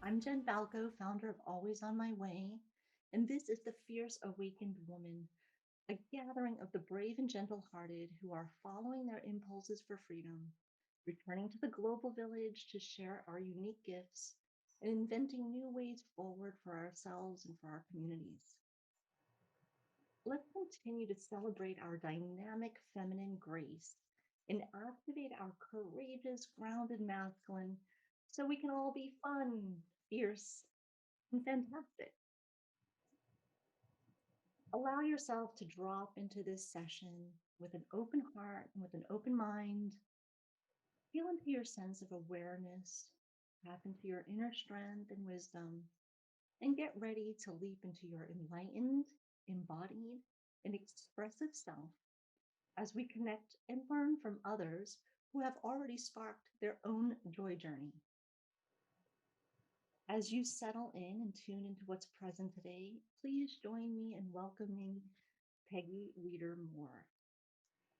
I'm Jen Baljko, founder of Always on My Way, and this is the Fierce Awakened Woman, a gathering of the brave and gentle hearted who are following their impulses for freedom, returning to the global village to share our unique gifts, and inventing new ways forward for ourselves and for our communities. Let's continue to celebrate our dynamic feminine grace and activate our courageous, grounded masculine so we can all be fun, fierce, and fantastic. Allow yourself to drop into this session with an open heart and with an open mind. Feel into your sense of awareness, tap into your inner strength and wisdom, and get ready to leap into your enlightened, embodied, and expressive self as we connect and learn from others who have already sparked their own joy journey. As you settle in and tune into what's present today, please join me in welcoming Peggy Reader Moore.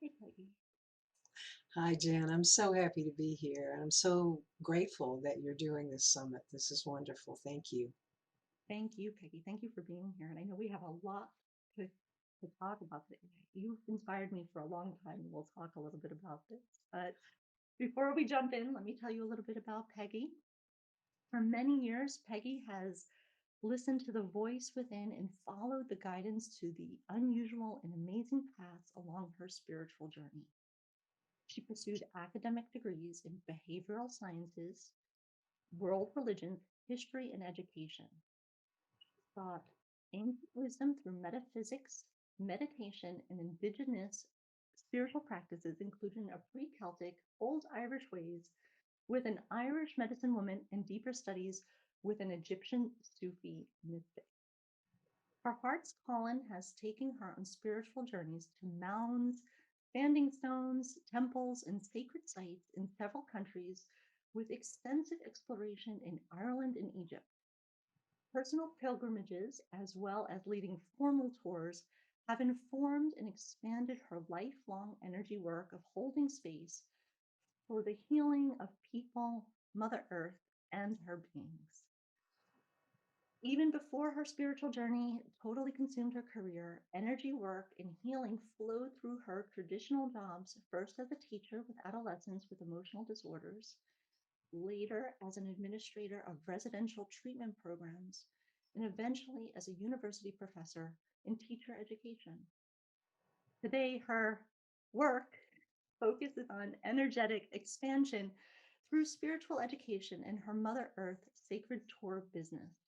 Hey, Peggy. Hi, Jen. I'm so happy to be here. I'm so grateful that you're doing this summit. This is wonderful. Thank you. Thank you, Peggy. Thank you for being here. And I know we have a lot to talk about today. You've inspired me for a long time. We'll talk a little bit about this. But before we jump in, let me tell you a little bit about Peggy. For many years, Peggy has listened to the voice within and followed the guidance to the unusual and amazing paths along her spiritual journey. She pursued academic degrees in behavioral sciences, world religions, history, and education. Sought ancient wisdom through metaphysics, meditation, and indigenous spiritual practices, including a pre Celtic, Old Irish ways with an Irish medicine woman and deeper studies with an Egyptian Sufi mystic. Her heart's calling has taken her on spiritual journeys to mounds, standing stones, temples, and sacred sites in several countries, with extensive exploration in Ireland and Egypt. Personal pilgrimages, as well as leading formal tours, have informed and expanded her lifelong energy work of holding space for the healing of people, Mother Earth, and her beings. Even before her spiritual journey totally consumed her career, energy work and healing flowed through her traditional jobs, first as a teacher with adolescents with emotional disorders, later as an administrator of residential treatment programs, and eventually as a university professor in teacher education. Today, her work focuses on energetic expansion through spiritual education and her Mother Earth Sacred Tour business.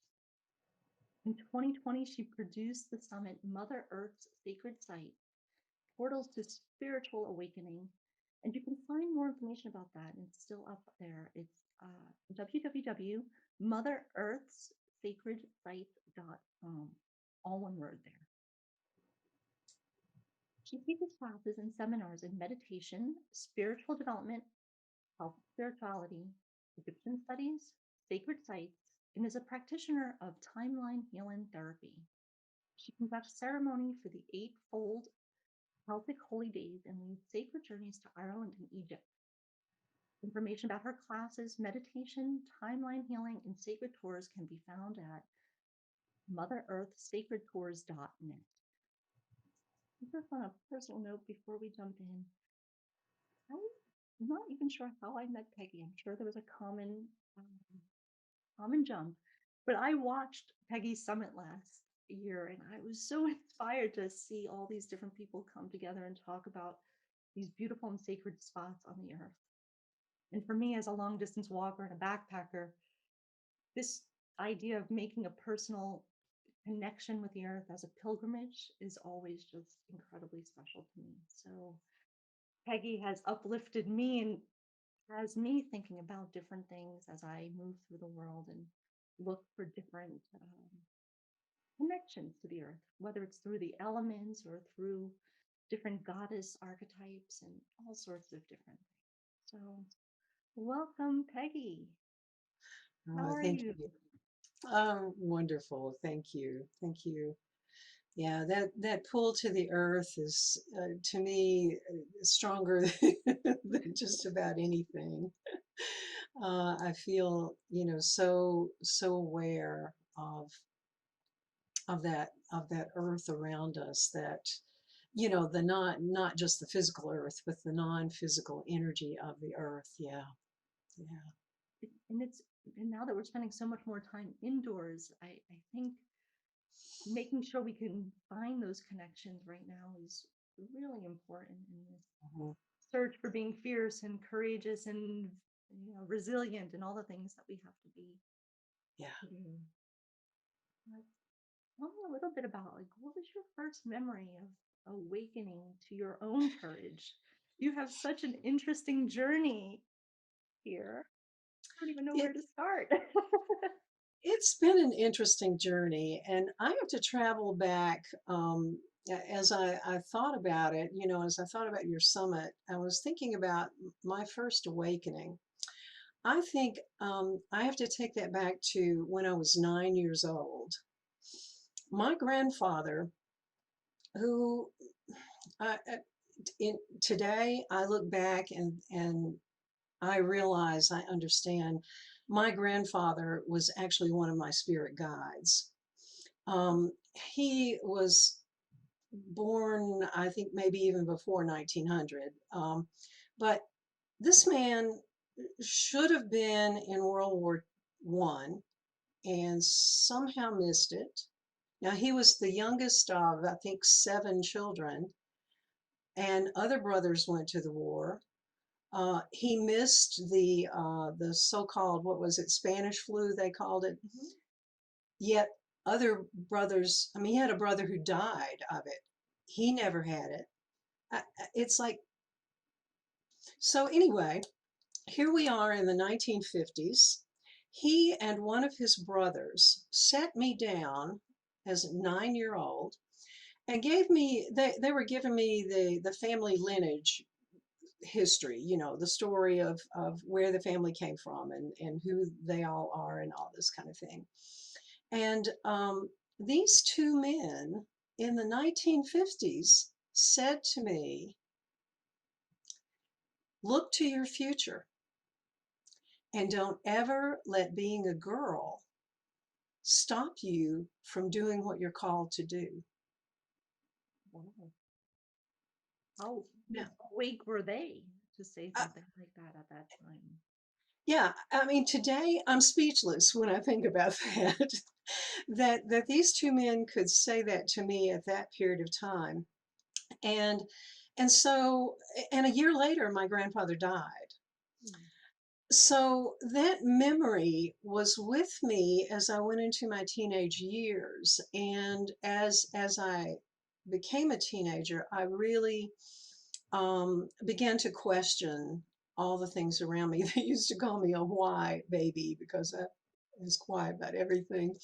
In 2020, she produced the summit Mother Earth's Sacred Site, Portals to Spiritual Awakening. And you can find more information about that. And it's still up there. It's www.motherearthssacredsite.com. All one word there. She teaches classes and seminars in meditation, spiritual development, health spirituality, Egyptian studies, sacred sites, and is a practitioner of timeline healing therapy. She conducts ceremony for the eightfold Celtic holy days and leads sacred journeys to Ireland and Egypt. Information about her classes, meditation, timeline healing, and sacred tours can be found at motherearthsacredtours.net. Just on a personal note, before we jump in, I'm not even sure how I met Peggy. I'm sure there was a common jump, but I watched Peggy's summit last year, and I was so inspired to see all these different people come together and talk about these beautiful and sacred spots on the earth. And for me, as a long distance walker and a backpacker, this idea of making a personal connection with the earth as a pilgrimage is always just incredibly special to me. So Peggy has uplifted me and has me thinking about different things as I move through the world and look for different connections to the earth, whether it's through the elements or through different goddess archetypes and all sorts of different things. So, welcome, Peggy. How are Thank you? you. Wonderful. Thank you. Thank you. Yeah, that pull to the earth is, to me, stronger than just about anything. I feel, so aware of that earth around us, that the not just the physical earth, but the non-physical energy of the earth. Yeah, yeah. And it's and now that we're spending so much more time indoors, I think making sure we can find those connections right now is really important in this Mhm. search for being fierce and courageous and resilient and all the things that we have to be Yeah. to do. But tell me a little bit about, like, what was your first memory of awakening to your own courage? You have such an interesting journey here. I don't even know where It to start. it's been an interesting journey, and I have to travel back. As I thought about it, as I thought about your summit, I was thinking about my first awakening. I think I have to take that back to when I was 9 years old. My grandfather, who today I look back and I realize, I understand, my grandfather was actually one of my spirit guides. Um, he was born, I think, maybe even before 1900. But this man should have been in World War One and somehow missed it. Now, he was the youngest of, I think, seven children, and other brothers went to the war. He missed the so-called, what was it, Spanish flu, they called it. Mhm. Yet other brothers, I mean, he had a brother who died of it. He never had it. It's like, so anyway, here we are in the 1950s. He and one of his brothers sat me down as a 9-year old and gave me, they were giving me the family lineage history, the story of where the family came from and who they all are and all this kind of thing. And these two men in the 1950s said to me, look to your future and don't ever let being a girl stop you from doing what you're called to do. Wow. How Now, awake were they to say uh, something like that at that time? yeah, I mean, today I'm speechless when I think about that. That these two men could say that to me at that period of time. And so, and a year later, my grandfather died. Hmm. So that memory was with me as I went into my teenage years. And as I became a teenager, I really began to question all the things around me. They used to call me a why baby because I was quiet about everything.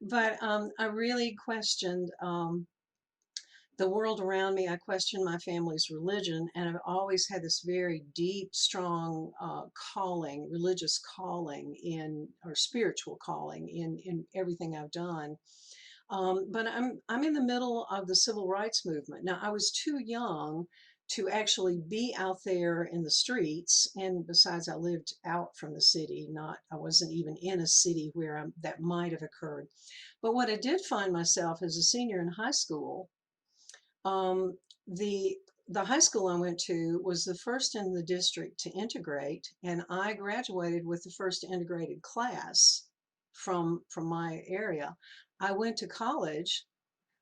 But I really questioned the world around me. I questioned my family's religion, and I've always had this very deep, strong calling, religious calling or spiritual calling in everything I've done. But I'm in the middle of the civil rights movement. Now, I was too young to actually be out there in the streets, and besides, I lived out from the city. Not I wasn't even in a city where that might have occurred. But what I did find myself as a senior in high school, um, the the high school I went to was the first in the district to integrate, and I graduated with the first integrated class from my area. I went to college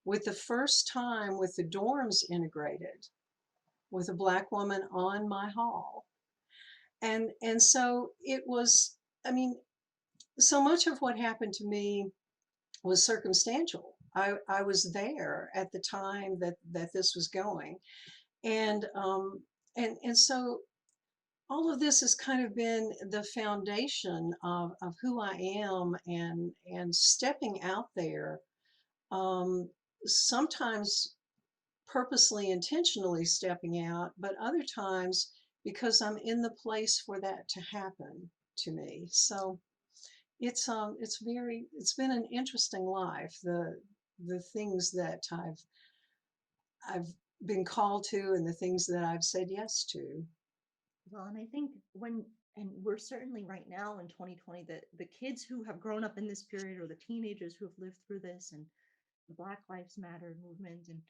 with the first time with the dorms integrated, with a black woman on my hall. And so it was, I mean, so much of what happened to me was circumstantial. I was there at the time that this was going. And so all of this has kind of been the foundation of who I am, and stepping out there, um, sometimes purposely, intentionally stepping out, but other times because I'm in the place for that to happen to me. So it's been an interesting life. The things that I've been called to and the things that I've said yes to. Well, and I think when And we're certainly right now in 2020, the kids who have grown up in this period, or the teenagers who have lived through this, and the Black Lives Matter movement, and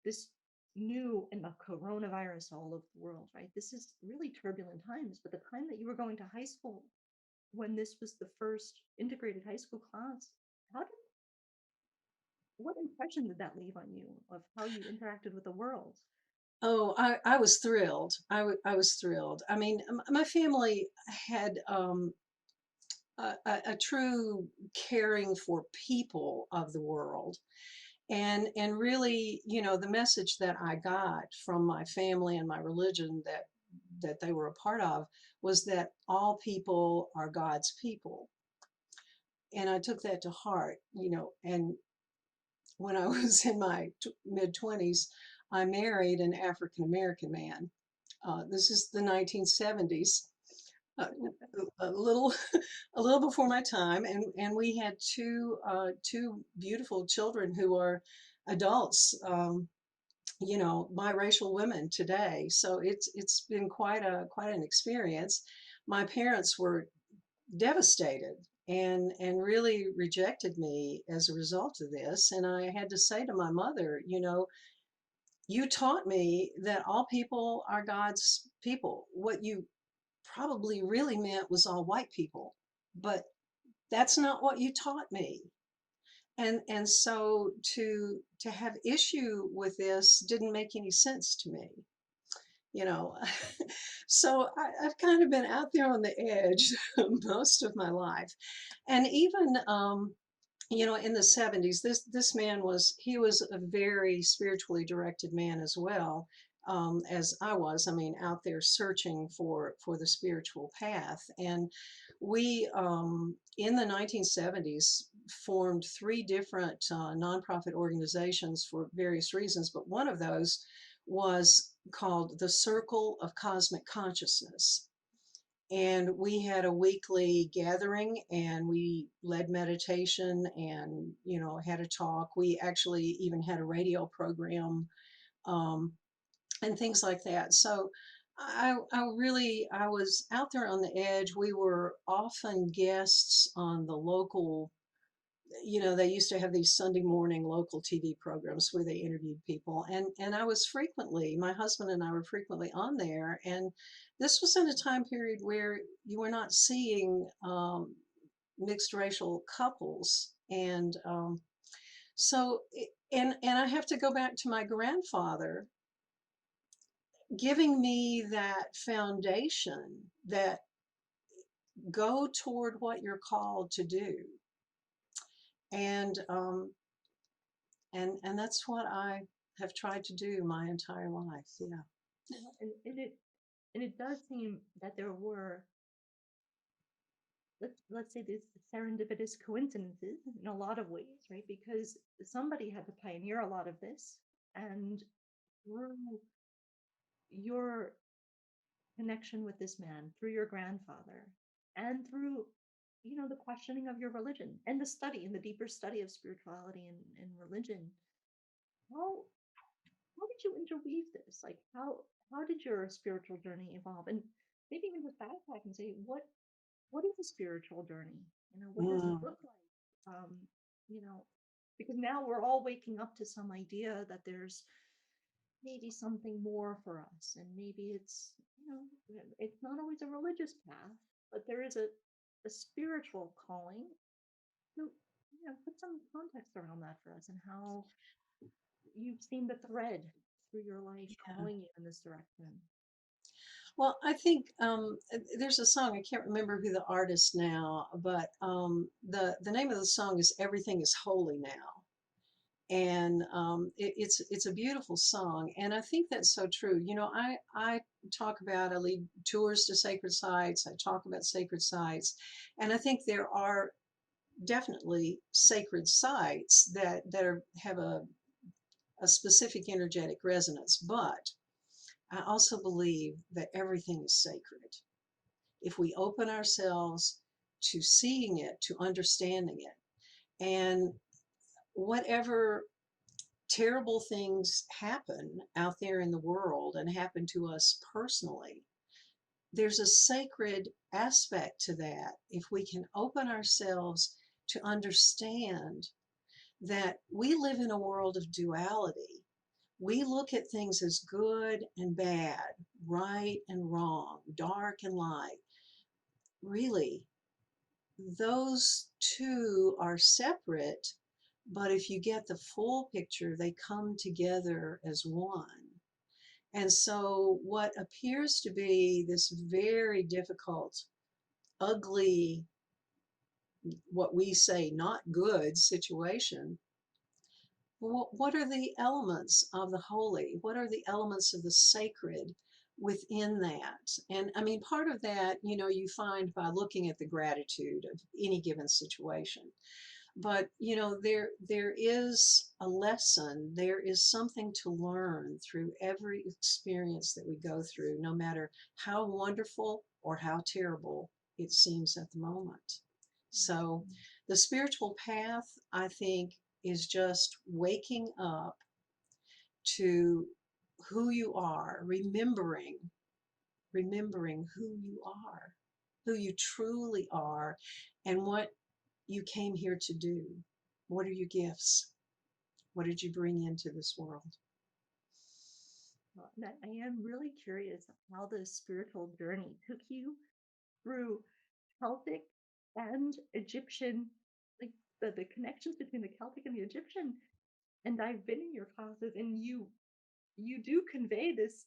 this new, and the coronavirus all over the world, right? This is really turbulent times. But the time that you were going to high school, when this was the first integrated high school class, how did what impression did that leave on you of how you interacted with the world? Oh, I was thrilled. I was thrilled. I mean, my family had a true caring for people of the world. And really, the message that I got from my family and my religion that they were a part of was that all people are God's people. And I took that to heart, and when I was in my mid 20s, I married an African American man. This is the 1970s, uh, a little a little before my time, and we had two beautiful children who are adults, biracial women today. So it's been quite an experience. My parents were devastated and really rejected me as a result of this, and I had to say to my mother, you taught me that all people are God's people. What you probably really meant was all white people, but that's not what you taught me. And so to have issue with this didn't make any sense to me, you know. So I've kind of been out there on the edge most of my life. And even in the 70s, this man was a very spiritually directed man as well, as I was. I mean, out there searching for the spiritual path. And we in the 1970s formed three different nonprofit organizations for various reasons, but one of those was called the Circle of Cosmic Consciousness. And we had a weekly gathering, and we led meditation and had a talk. We actually even had a radio program, um, and things like that. So I was out there on the edge. We were often guests on the local, they used to have these Sunday morning local TV programs where they interviewed people. And I was frequently, my husband and I were frequently on there. And this was in a time period where you were not seeing mixed racial couples. And and I have to go back to my grandfather giving me that foundation that go toward what you're called to do. And that's what I have tried to do my entire life. Yeah. And it does seem that there were, let's say, these serendipitous coincidences in a lot of ways, right? Because somebody had to pioneer a lot of this, and through your connection with this man, through your grandfather, and through the questioning of your religion, and the study, and the deeper study of spirituality and religion, how how did you interweave this? Like, how did your spiritual journey evolve? And maybe even just backtrack and say, what is a spiritual journey? What does it Mm, look like? You know, because now we're all waking up to some idea that there's maybe something more for us, and maybe it's not always a religious path, but there is a spiritual calling. So, put some context around that for us, and how you've seen the thread through your life yeah. calling you in this direction. Well, I think there's a song, I can't remember who the artist now, but the name of the song is Everything is Holy Now. And it's a beautiful song. And I think that's so true. I talk about, I lead tours to sacred sites, I talk about sacred sites. And I think there are definitely sacred sites that have a specific energetic resonance, but I also believe that everything is sacred. If we open ourselves to seeing it, to understanding it, and whatever terrible things happen out there in the world and happen to us personally, there's a sacred aspect to that if we can open ourselves to understand that we live in a world of duality. We look at things as good and bad, right and wrong, dark and light. Really, those two are separate, but if you get the full picture, they come together as one. And so, what appears to be this very difficult, ugly, what we say not good situation, what are the elements of the holy? What are the elements of the sacred within that? And I mean, part of that, you find by looking at the gratitude of any given situation. But there is a lesson, there is something to learn through every experience that we go through, no matter how wonderful or how terrible it seems at the moment. So the spiritual path, I think, is just waking up to who you are, remembering who you are, who you truly are, and what you came here to do. What are your gifts? What did you bring into this world? And I am really curious how the spiritual journey took you through Celtic and Egyptian, like the connections between the Celtic and the Egyptian. And I've been in your classes, and you do convey this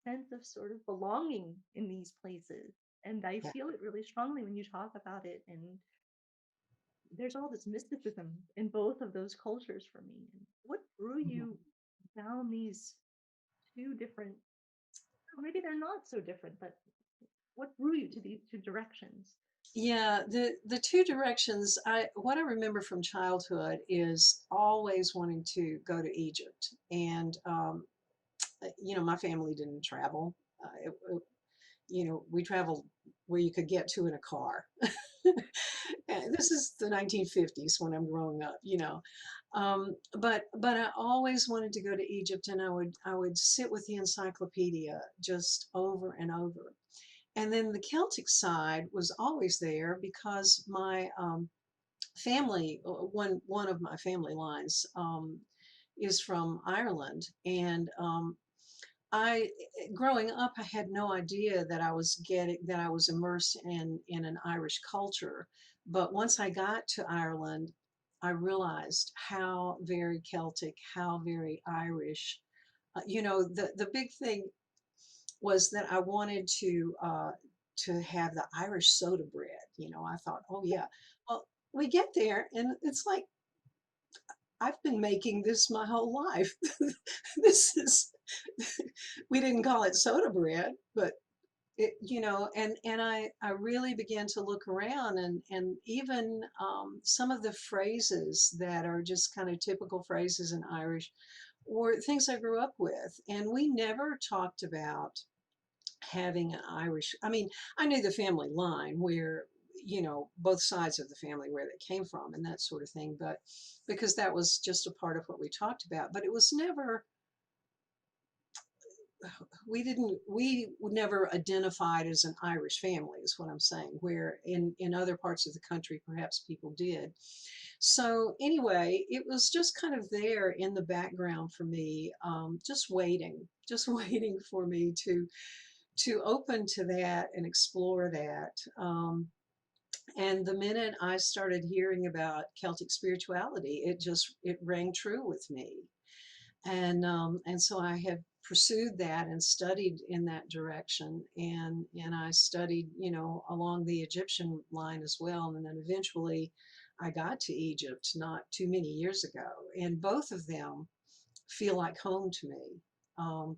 sense of sort of belonging in these places. And I Yeah. feel it really strongly when you talk about it. And there's all this mysticism in both of those cultures for me. And what drew Mhm. you down these two different, or maybe they're not so different, but what drew you to these two directions? Yeah, the two directions, what I remember from childhood is always wanting to go to Egypt. And my family didn't travel. We traveled where you could get to in a car. And this is the 1950s when I'm growing up. But I always wanted to go to Egypt, and I would sit with the encyclopedia just over and over. And then the Celtic side was always there because my family, one of my family lines, is from Ireland, and I growing up, I had no idea that I was immersed in an Irish culture. But once I got to Ireland, I realized how very Celtic, how very Irish. The big thing was that I wanted to have the Irish soda bread. I thought, oh yeah. Well, we get there, and it's like I've been making this my whole life. This is we didn't call it soda bread, but and I really began to look around, and even some of the phrases that are just kind of typical phrases in Irish were things I grew up with, and we never talked about having an Irish. I mean, I knew the family line where, both sides of the family where they came from and that sort of thing, but because that was just a part of what we talked about, but it was never, we never identified as an Irish family, is what I'm saying, where in other parts of the country, perhaps people did. So anyway, it was just kind of there in the background for me, just waiting for me to open to that and explore that. And the minute I started hearing about Celtic spirituality, it rang true with me. And so I have pursued that and studied in that direction. And I studied, along the Egyptian line as well. And then eventually I got to Egypt not too many years ago. And both of them feel like home to me. Um,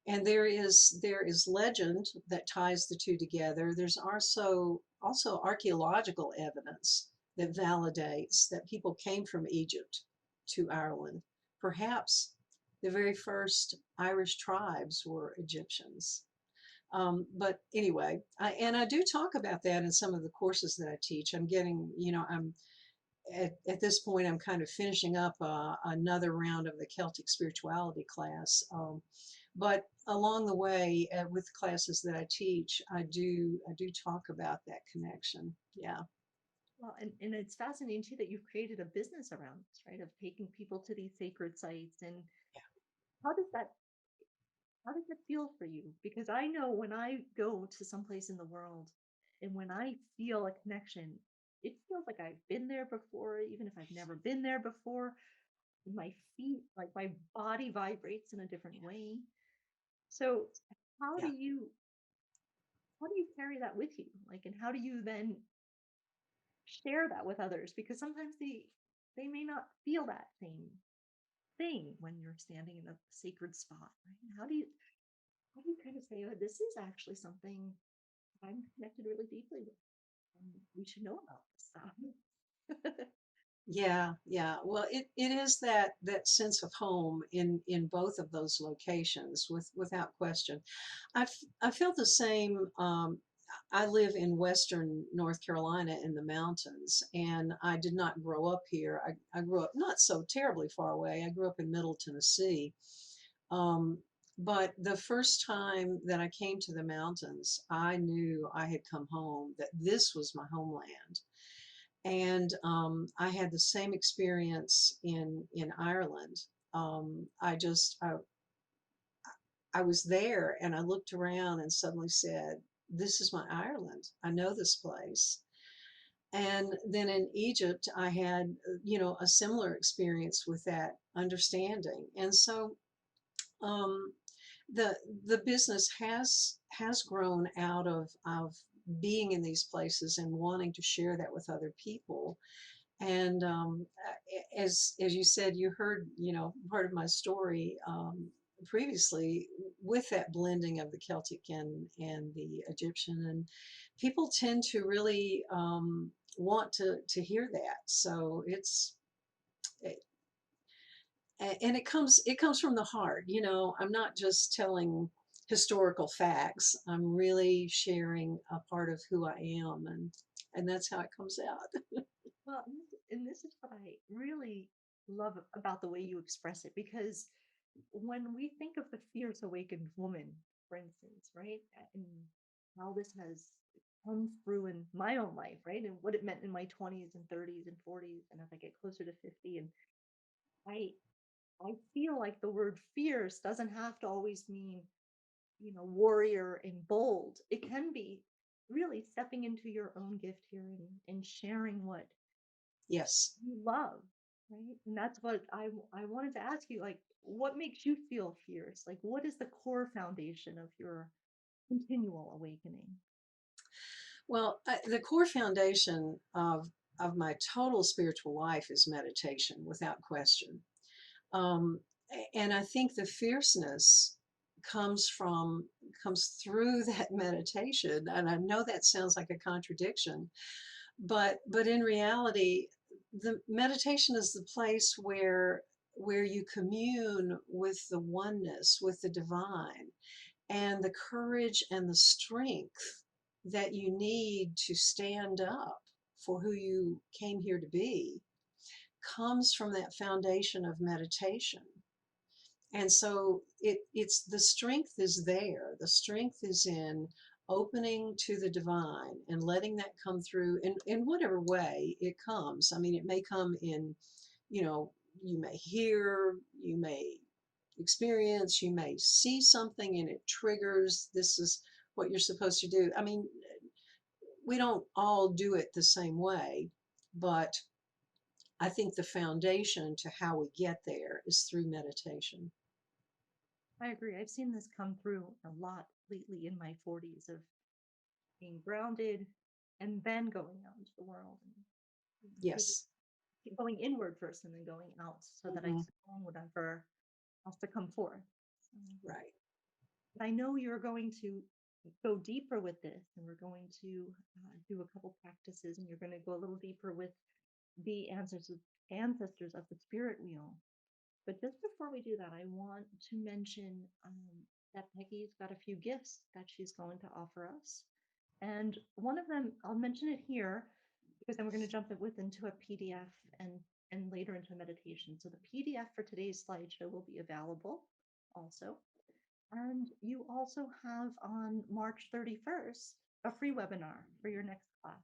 and there is legend that ties the two together. There's also archaeological evidence that validates that people came from Egypt to Ireland. Perhaps the very first Irish tribes were Egyptians. But anyway, I do talk about that in some of the courses that I teach. I'm at this point, I'm kind of finishing up another round of the Celtic spirituality class. But along the way, with classes that I teach, I do talk about that connection. Yeah. Well, and it's fascinating too that you've created a business around this, right? Of taking people to these sacred sites. And how does that how does it feel for you? Because I know when I go to someplace in the world and when I feel a connection, it feels like I've been there before, even if I've never been there before. My feet, like my body vibrates in a different way. So how do Yeah. you how do you carry that with you? Like, and how do you then share that with others? Because sometimes they may not feel that same thing when you're standing in a sacred spot, right? How do you kind of say, oh, this is actually something I'm connected really deeply with, and we should know about this stuff. Yeah, yeah. Well, it is that sense of home in both of those locations, without question. I feel the same. I live in Western North Carolina in the mountains, and I did not grow up here. I grew up not so terribly far away. I grew up in Middle Tennessee. Um, but the first time that I came to the mountains, I knew I had come home, that this was my homeland. And I had the same experience in Ireland. I was there and I looked around and suddenly said, "This is my Ireland. I know this place." And then in Egypt, I had, a similar experience with that understanding. And so um, the the business has grown out of being in these places and wanting to share that with other people. And as you said, you heard, part of my story, previously, with that blending of the Celtic and the Egyptian, and people tend to really want to hear that. So it, and it comes from the heart. I'm not just telling historical facts. I'm really sharing a part of who I am, and that's how it comes out. Well, and this is what I really love about the way you express it, because when we think of the fierce awakened woman, for instance, right, and how this has come through in my own life, right, and what it meant in my 20s and 30s and 40s, and as I get closer to 50, and I I feel like the word fierce doesn't have to always mean, warrior and bold. It can be really stepping into your own gift here and sharing what Yes. you love, right? And that's what I wanted to ask you, like, what makes you feel fierce? Like, what is the core foundation of your continual awakening? Well, the core foundation of my total spiritual life is meditation, without question. And I think the fierceness comes from comes through that meditation. And I know that sounds like a contradiction, but in reality, the meditation is the place where you commune with the oneness, with the divine, and the courage and the strength that you need to stand up for who you came here to be comes from that foundation of meditation. And so it's the strength is there. The strength is in opening to the divine and letting that come through in whatever way it comes. I mean, it may come in, you know, you may hear, you may experience, you may see something and it triggers, this is what you're supposed to do. I mean, we don't all do it the same way, but I think the foundation to how we get there is through meditation. I agree. I've seen this come through a lot lately in my 40s of being grounded and then going out into the world and taking, Yes. going inward first and then going out so that I Hmm. can own whatever has to come forth. So, Right. but I know you're going to go deeper with this, and we're going to do a couple practices, and you're going to go a little deeper with the ancestors of the spirit wheel. But just before we do that, I want to mention that Peggy's got a few gifts that she's going to offer us. And one of them, I'll mention it here because then we're going to jump it with into a PDF and later into a meditation. So the PDF for today's slideshow will be available also. And you also have on March 31st a free webinar for your next class.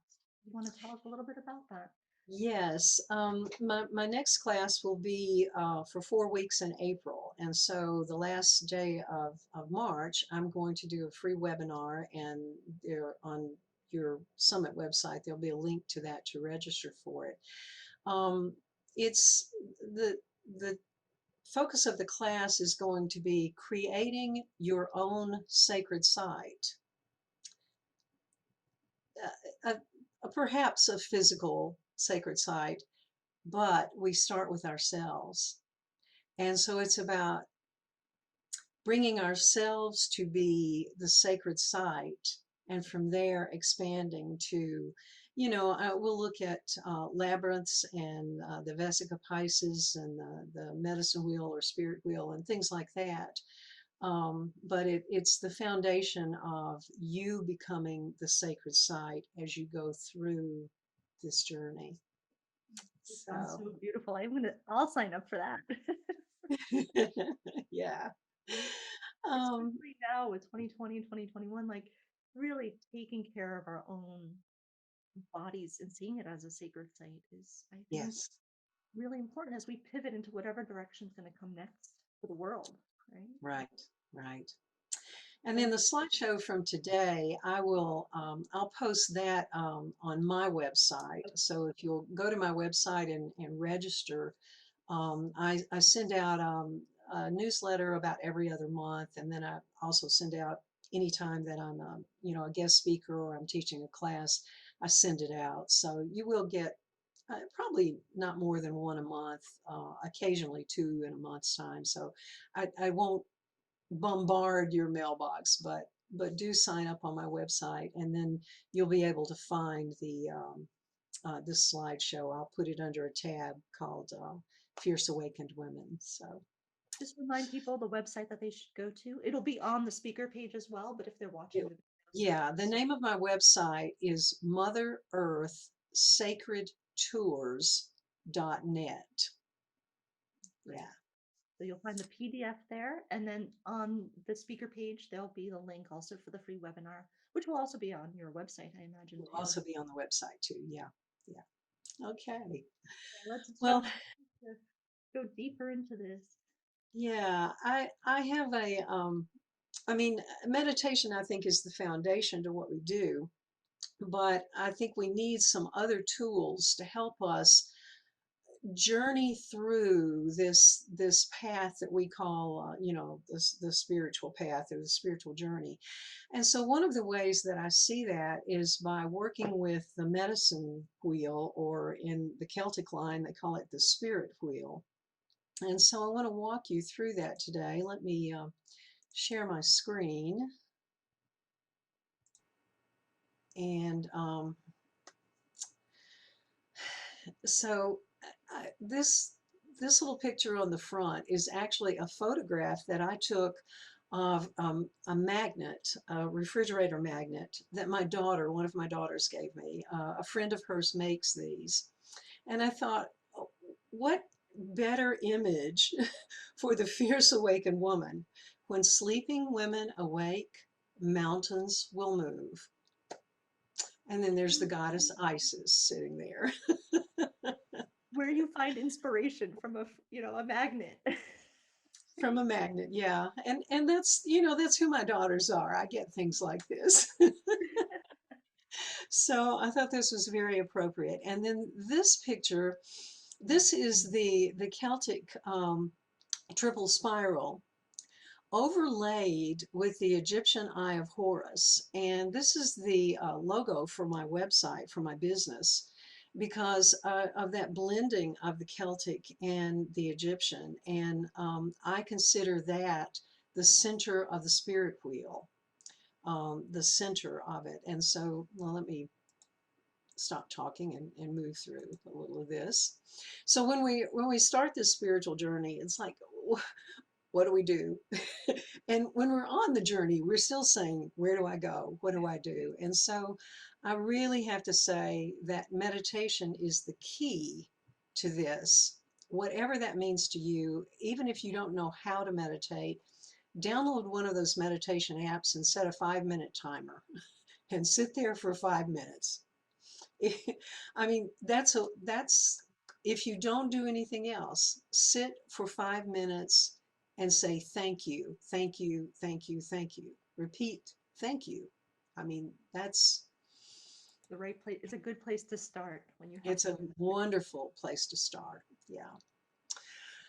You want to tell us a little bit about that? Yes, my next class will be for 4 weeks in April. And so the last day of March, I'm going to do a free webinar, and there on your summit website, there'll be a link to that to register for it. It's the focus of the class is going to be creating your own sacred site, perhaps a physical sacred site, but we start with ourselves. And so it's about bringing ourselves to be the sacred site, and from there expanding to, we'll look at labyrinths and the Vesica Pisces and the medicine wheel or spirit wheel and things like that. But it's the foundation of you becoming the sacred site as you go through this journey. It sounds So, so beautiful. I'll sign up for that. yeah. Um, Especially now with 2020 and 2021, like really taking care of our own bodies and seeing it as a sacred site is, I think, yes, really important as we pivot into whatever direction is going to come next for the world, right? right, right. And then So the slideshow from today, I'll post that on my website. So if you'll go to my website and register, I send out a newsletter about every other month, and then I also send out anytime that I'm a guest speaker or I'm teaching a class, I send it out. So you will get probably not more than one a month, occasionally two in a month's time. So I won't bombard your mailbox, but do sign up on my website, and then you'll be able to find this slideshow. I'll put it under a tab called Fierce Awakened Women. So just remind people the website that they should go to. It'll be on the speaker page as well, but if they're watching it, the video, yeah, the name of my website is Mother Earth Sacred Tours.net. great. Yeah, So you'll find the PDF there, and then on the speaker page, there'll be the link also for the free webinar, which will also be on your website, I imagine, will too. also be on the website too. Yeah, yeah. Okay. Let's Well, jump to go deeper into this. yeah, I have I mean, meditation, I think, is the foundation to what we do, but I think we need some other tools to help us journey through this path that we call, the spiritual path or the spiritual journey. And so, one of the ways that I see that is by working with the medicine wheel, or in the Celtic line, they call it the spirit wheel. And so, I want to walk you through that today. Let me share my screen. And so this little picture on the front is actually a photograph that I took of a magnet, a refrigerator magnet that one of my daughters gave me. A friend of hers makes these. And I thought, "Oh, what better image for the fierce awakened woman? When sleeping women awake, mountains will move." And then there's the goddess Isis sitting there. Where you find inspiration from a magnet. From a magnet, yeah. And that's who my daughters are. I get things like this. So I thought this was very appropriate. And then this picture, this is the Celtic triple spiral overlaid with the Egyptian Eye of Horus. And this is the logo for my website, for my business, because of that blending of the Celtic and the Egyptian. And I consider that the center of the spirit wheel, the center of it. And so, well, let me stop talking and move through a little of this. So when we start this spiritual journey, it's like, what do we do? And when we're on the journey, we're still saying, where do I go? What do I do? And so I really have to say that meditation is the key to this. Whatever that means to you, even if you don't know how to meditate, download one of those meditation apps and set a 5-minute timer and sit there for 5 minutes. I mean, that's if you don't do anything else, sit for 5 minutes and say thank you, thank you, thank you, thank you. Repeat thank you. I mean, that's The right place. It's a good place to start when you have it's a those. wonderful place to start. Yeah.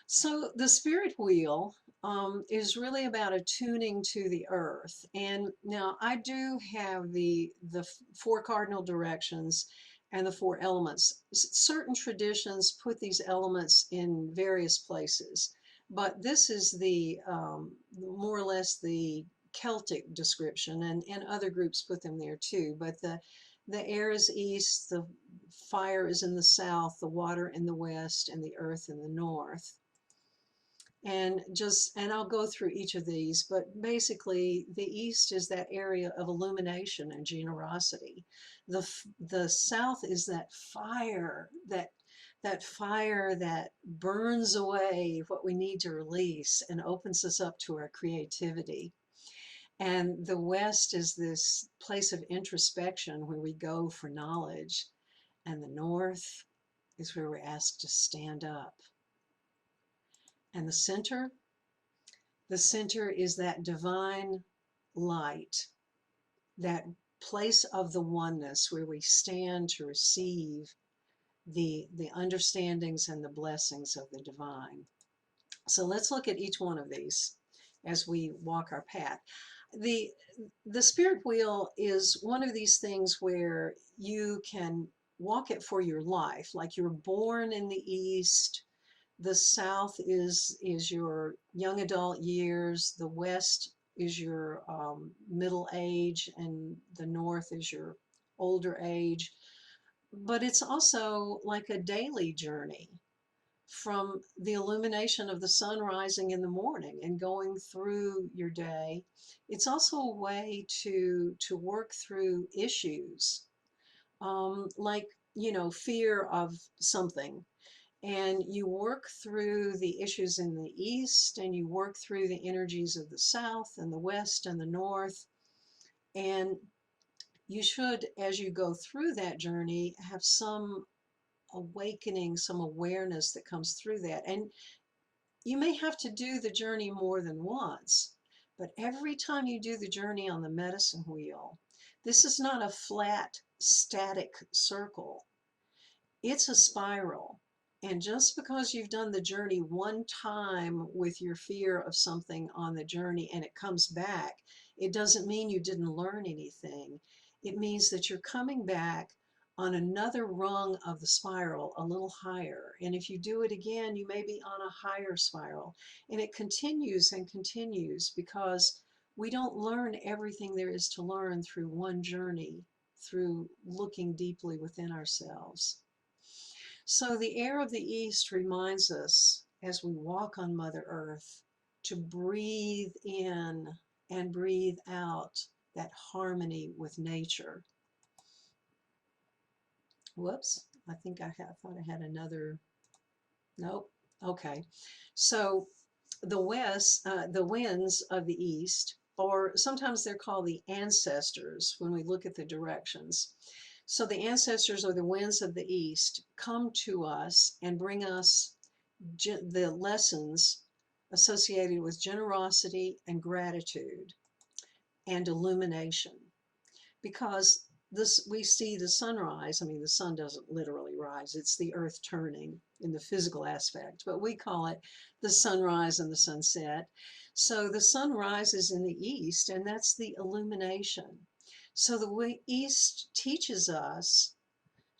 So the spirit wheel is really about attuning to the earth. And now I do have the four cardinal directions and the four elements. Certain traditions put these elements in various places, but this is the more or less the Celtic description, and other groups put them there too. But the air is east, the fire is in the south, the water in the west, and the earth in the north. And I'll go through each of these, but basically the east is that area of illumination and generosity. The south is that fire, that fire that burns away what we need to release and opens us up to our creativity. And the west is this place of introspection where we go for knowledge, and the north is where we're asked to stand up. And the center is that divine light, that place of the oneness where we stand to receive the understandings and the blessings of the divine. So let's look at each one of these as we walk our path. The the spirit wheel is one of these things where you can walk it for your life, like you're born in the east. The south is your young adult years, the west is your middle age, and the north is your older age. But it's also like a daily journey from the illumination of the sun rising in the morning and going through your day. It's also a way to work through issues, like, fear of something, and you work through the issues in the east, and you work through the energies of the south and the west and the north. And you should, as you go through that journey, have some awakening, some awareness that comes through that. And you may have to do the journey more than once, but every time you do the journey on the medicine wheel, this is not a flat, static circle. It's a spiral. And just because you've done the journey one time with your fear of something on the journey and it comes back, it doesn't mean you didn't learn anything. It means that you're coming back on another rung of the spiral, a little higher. And if you do it again, you may be on a higher spiral. And it continues and continues because we don't learn everything there is to learn through one journey, through looking deeply within ourselves. So the air of the East reminds us as we walk on Mother Earth to breathe in and breathe out that harmony with nature. Whoops, I think thought I had another, nope, okay. So the winds of the East, or sometimes they're called the ancestors when we look at the directions. So the ancestors or the winds of the East come to us and bring us the lessons associated with generosity and gratitude and illumination. Because this, we see the sunrise. I mean, the sun doesn't literally rise, it's the earth turning in the physical aspect, but we call it the sunrise and the sunset. So the sun rises in the east, and that's the illumination. So the east teaches us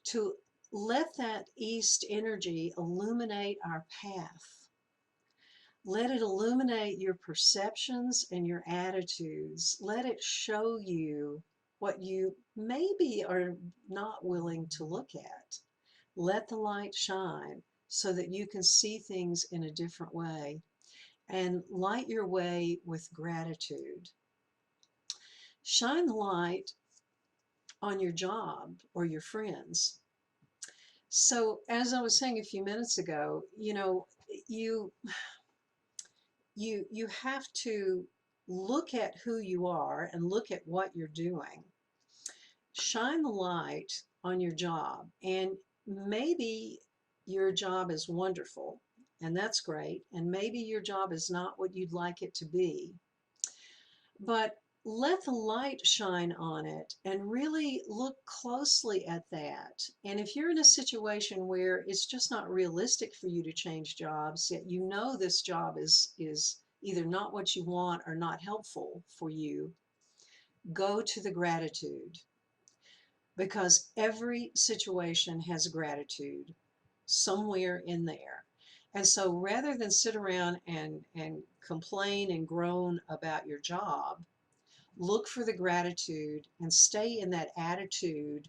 to let that east energy illuminate our path. Let it illuminate your perceptions and your attitudes. Let it show you what you maybe are not willing to look at. Let the light shine so that you can see things in a different way, and light your way with gratitude. Shine the light on your job or your friends. So, as I was saying a few minutes ago, you have to look at who you are and look at what you're doing. Shine the light on your job. And maybe your job is wonderful, and that's great. And maybe your job is not what you'd like it to be. But let the light shine on it and really look closely at that. And if you're in a situation where it's just not realistic for you to change jobs, yet you know this job is either not what you want or not helpful for you, go to the gratitude, because every situation has gratitude somewhere in there. And so rather than sit around and complain and groan about your job, look for the gratitude and stay in that attitude,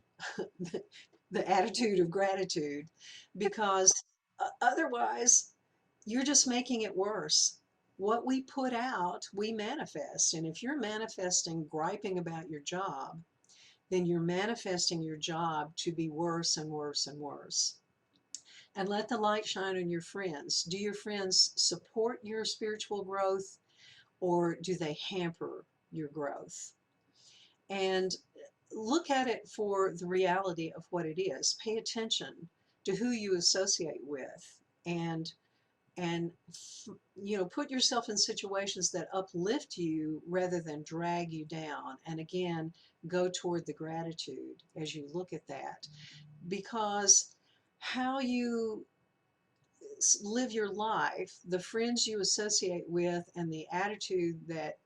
the attitude of gratitude, because otherwise you're just making it worse. What we put out, we manifest. And if you're manifesting griping about your job, then you're manifesting your job to be worse and worse and worse. And let the light shine on your friends. Do your friends support your spiritual growth, or do they hamper your growth? And look at it for the reality of what it is. Pay attention to who you associate with, and and put yourself in situations that uplift you rather than drag you down. And again, go toward the gratitude as you look at that, because how you live your life, the friends you associate with, and the attitude that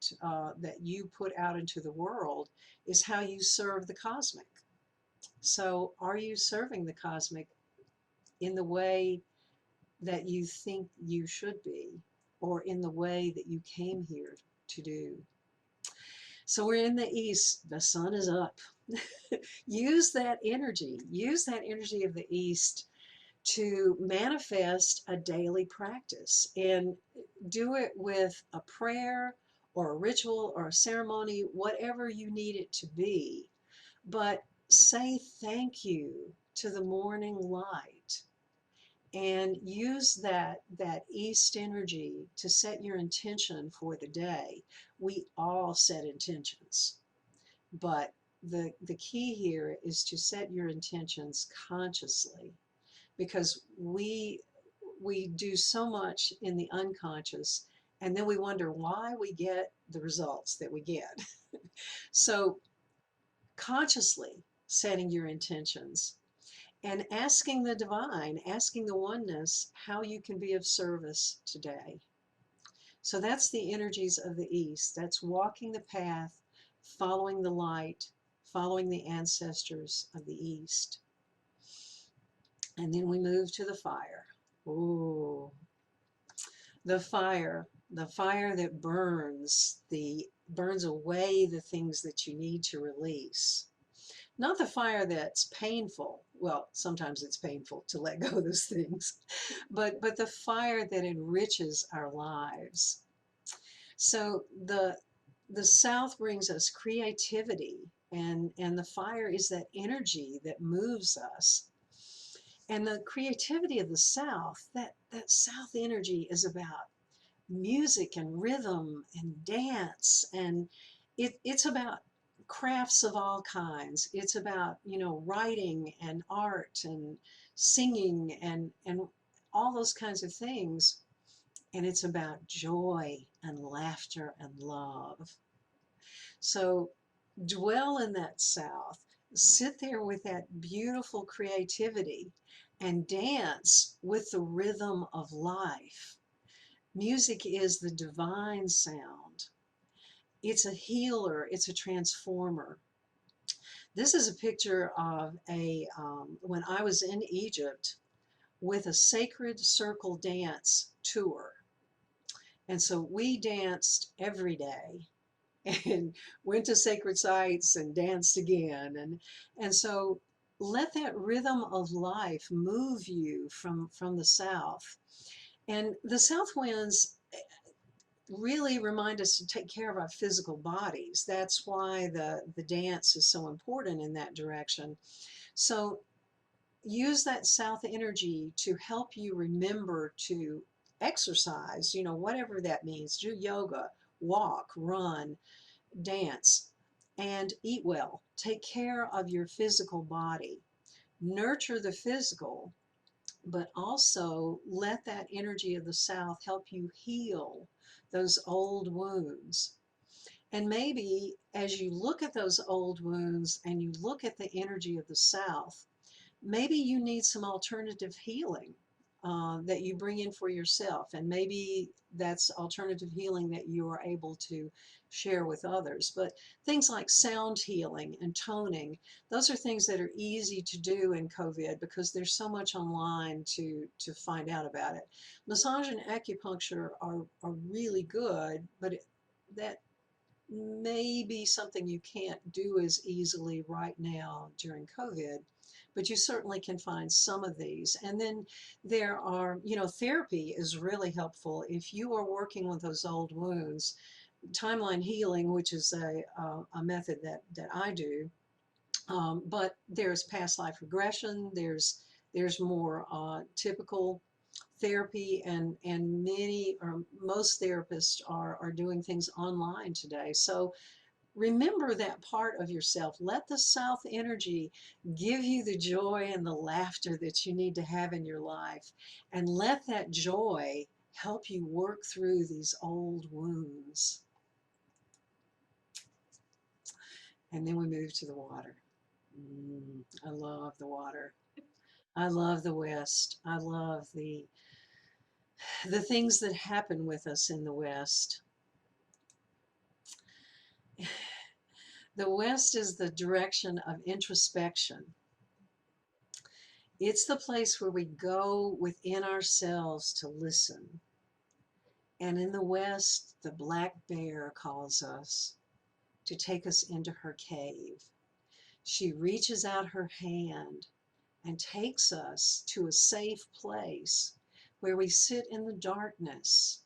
you put out into the world is how you serve the cosmic. So, are you serving the cosmic in the way that you think you should be, or in the way that you came here to do? So, we're in the east, the sun is up. Use that energy of the east to manifest a daily practice, and do it with a prayer or a ritual or a ceremony, whatever you need it to be. But say thank you to the morning light, and use that east energy to set your intention for the day. We all set intentions, but the key here is to set your intentions consciously, because we do so much in the unconscious, and then we wonder why we get the results that we get. So consciously setting your intentions and asking the divine, asking the oneness how you can be of service today. So that's the energies of the east. That's walking the path, following the light, following the ancestors of the east. And then we move to the fire. Ooh, the fire that burns away the things that you need to release. Not the fire that's painful. Well, sometimes it's painful to let go of those things, but the fire that enriches our lives. So the South brings us creativity, and the fire is that energy that moves us. And the creativity of the South, that South energy is about music and rhythm and dance, and it's about crafts of all kinds. It's about writing and art and singing and all those kinds of things. And it's about joy and laughter and love. So dwell in that South, sit there with that beautiful creativity, and dance with the rhythm of life. Music is the divine sound. It's a healer, it's a transformer. This is a picture of when I was in Egypt with a sacred circle dance tour. And so we danced every day and went to sacred sites and danced again. And so let that rhythm of life move you from the South. And the South winds really remind us to take care of our physical bodies. That's why the dance is so important in that direction. So use that South energy to help you remember to exercise, whatever that means. Do yoga, walk, run, dance, and eat well. Take care of your physical body. Nurture the physical, but also let that energy of the South help you heal those old wounds. And maybe as you look at those old wounds and you look at the energy of the South, maybe you need some alternative healing that you bring in for yourself. And maybe that's alternative healing that you are able to share with others. But things like sound healing and toning, those are things that are easy to do in COVID because there's so much online to find out about it. Massage and acupuncture are really good, but that may be something you can't do as easily right now during COVID, but you certainly can find some of these. And then there are, therapy is really helpful if you are working with those old wounds. Timeline healing, which is a method that I do, but there's past life regression. There's more typical therapy, and many or most therapists are doing things online today. So remember that part of yourself. Let the South energy give you the joy and the laughter that you need to have in your life, and let that joy help you work through these old wounds. And then we move to the water. I love the water. I love the West. I love the things that happen with us in the West. The West is the direction of introspection. It's the place where we go within ourselves to listen. And in the West, the black bear calls us to take us into her cave. She reaches out her hand and takes us to a safe place where we sit in the darkness.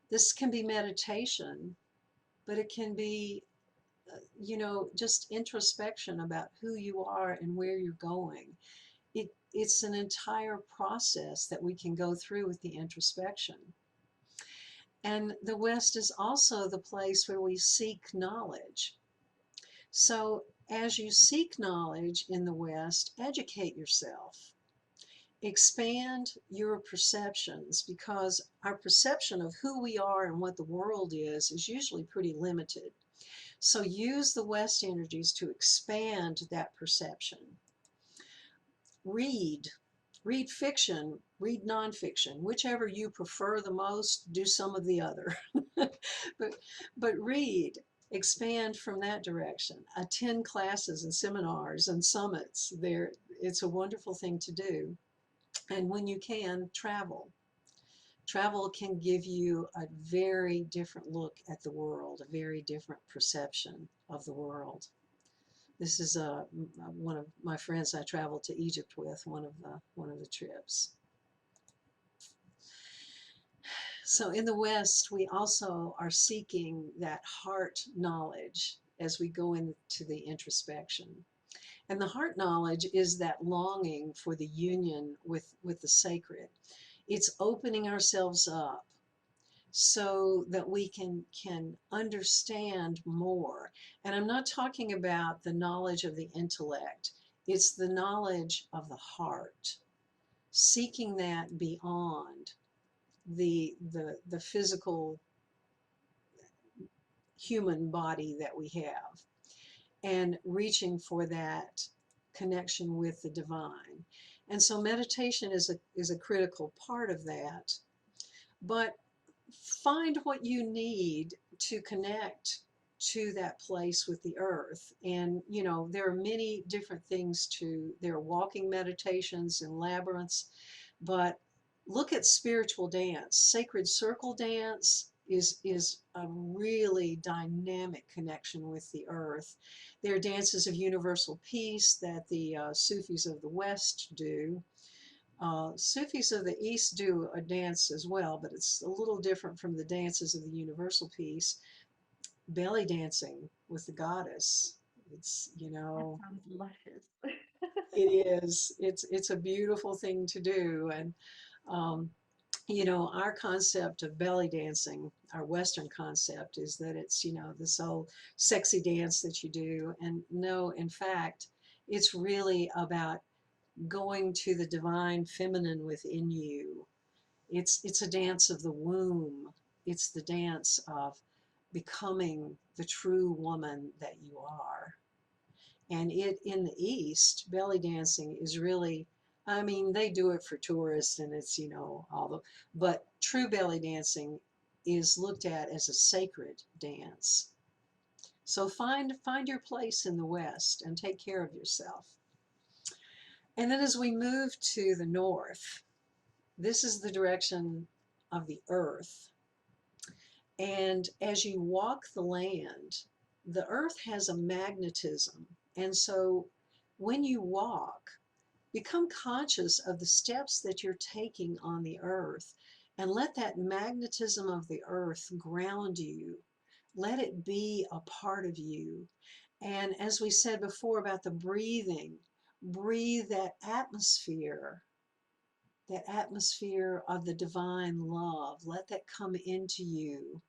This can be meditation, but it can be, just introspection about who you are and where you're going. It's an entire process that we can go through with the introspection. And the West is also the place where we seek knowledge. So as you seek knowledge in the West, educate yourself. Expand your perceptions, because our perception of who we are and what the world is usually pretty limited. So use the West energies to expand that perception. Read. Read fiction, read nonfiction, whichever you prefer the most, do some of the other. but, but read, expand from that direction. Attend classes and seminars and summits. It's a wonderful thing to do. And when you can, travel. Travel can give you a very different look at the world, a very different perception of the world. This is one of my friends I traveled to Egypt with, one of the trips. So in the West, we also are seeking that heart knowledge as we go into the introspection. And the heart knowledge is that longing for the union with the sacred. It's opening ourselves up so that we can understand more. And I'm not talking about the knowledge of the intellect. It's the knowledge of the heart, seeking that beyond the physical human body that we have, and reaching for that connection with the divine. And so meditation is a critical part of that. But find what you need to connect to that place with the earth. And there are many different things there are walking meditations and labyrinths, but look at spiritual dance. Sacred circle dance is a really dynamic connection with the earth. There are dances of universal peace that the Sufis of the West do. Sufis of the East do a dance as well, but it's a little different from the dances of the universal peace. Belly dancing with the goddess. It's, That sounds luscious. it is. It's a beautiful thing to do. And um, our concept of belly dancing, our Western concept, is that it's, this old sexy dance that you do. And no, in fact, it's really about going to the divine feminine within you. It's a dance of the womb. It's the dance of becoming the true woman that you are. And in the East, belly dancing is really, I mean, they do it for tourists and it's, all the, but true belly dancing is looked at as a sacred dance. So find your place in the West and take care of yourself. And then as we move to the north, this is the direction of the earth. And as you walk the earth has a magnetism. And so when you walk, become conscious of the steps that you're taking on the earth and let that magnetism of the earth ground you. Let it be a part of you. And as we said before about the breathing, breathe that atmosphere of the divine love. Let that come into you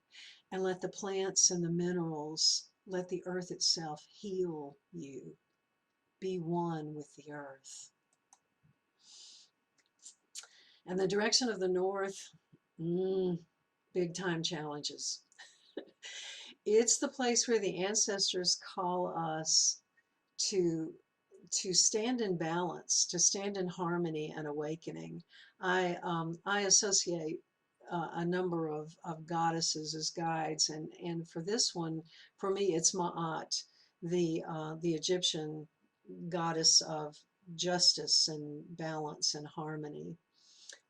and let the plants and the minerals, let the earth itself heal you. Be one with the earth. And the direction of the north, big time challenges. It's the place where the ancestors call us to to stand in balance, to stand in harmony and awakening. I associate a number of goddesses as guides, and for this one, for me, it's Ma'at, the Egyptian goddess of justice and balance and harmony.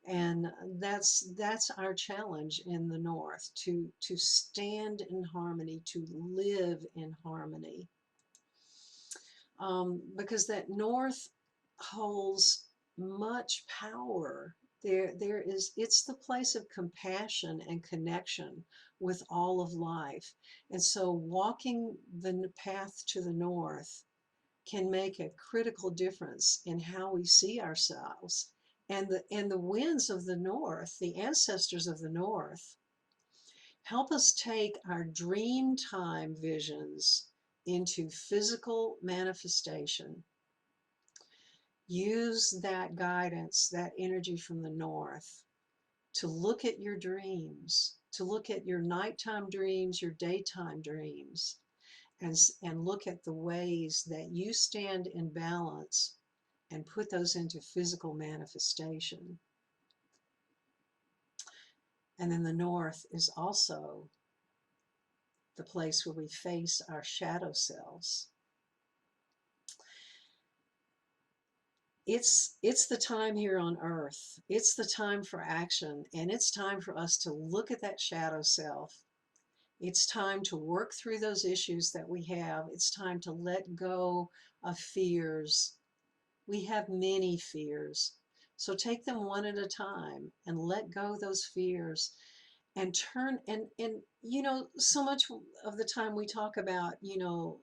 And that's our challenge in the north, to stand in harmony, to live in harmony, because that north holds much power. It's the place of compassion and connection with all of life. And so walking the path to the north can make a critical difference in how we see ourselves. And the winds of the north, the ancestors of the north, help us take our dream time visions into physical manifestation. Use that guidance, that energy from the north, to look at your dreams, to look at your nighttime dreams, your daytime dreams, and look at the ways that you stand in balance and put those into physical manifestation. And then the north is also the place where we face our shadow selves. It's the time here on earth. It's the time for action, and it's time for us to look at that shadow self. It's time to work through those issues that we have. It's time to let go of fears. We have many fears. So take them one at a time and let go of those fears and turn and so much of the time we talk about,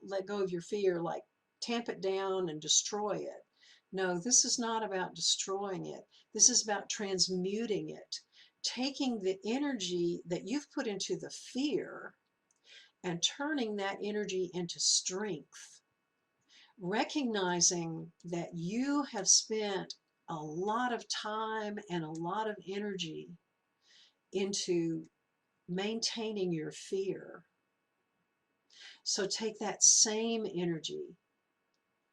let go of your fear, like tamp it down and destroy it. No, this is not about destroying it. This is about transmuting it, taking the energy that you've put into the fear and turning that energy into strength, recognizing that you have spent a lot of time and a lot of energy into maintaining your fear. So take that same energy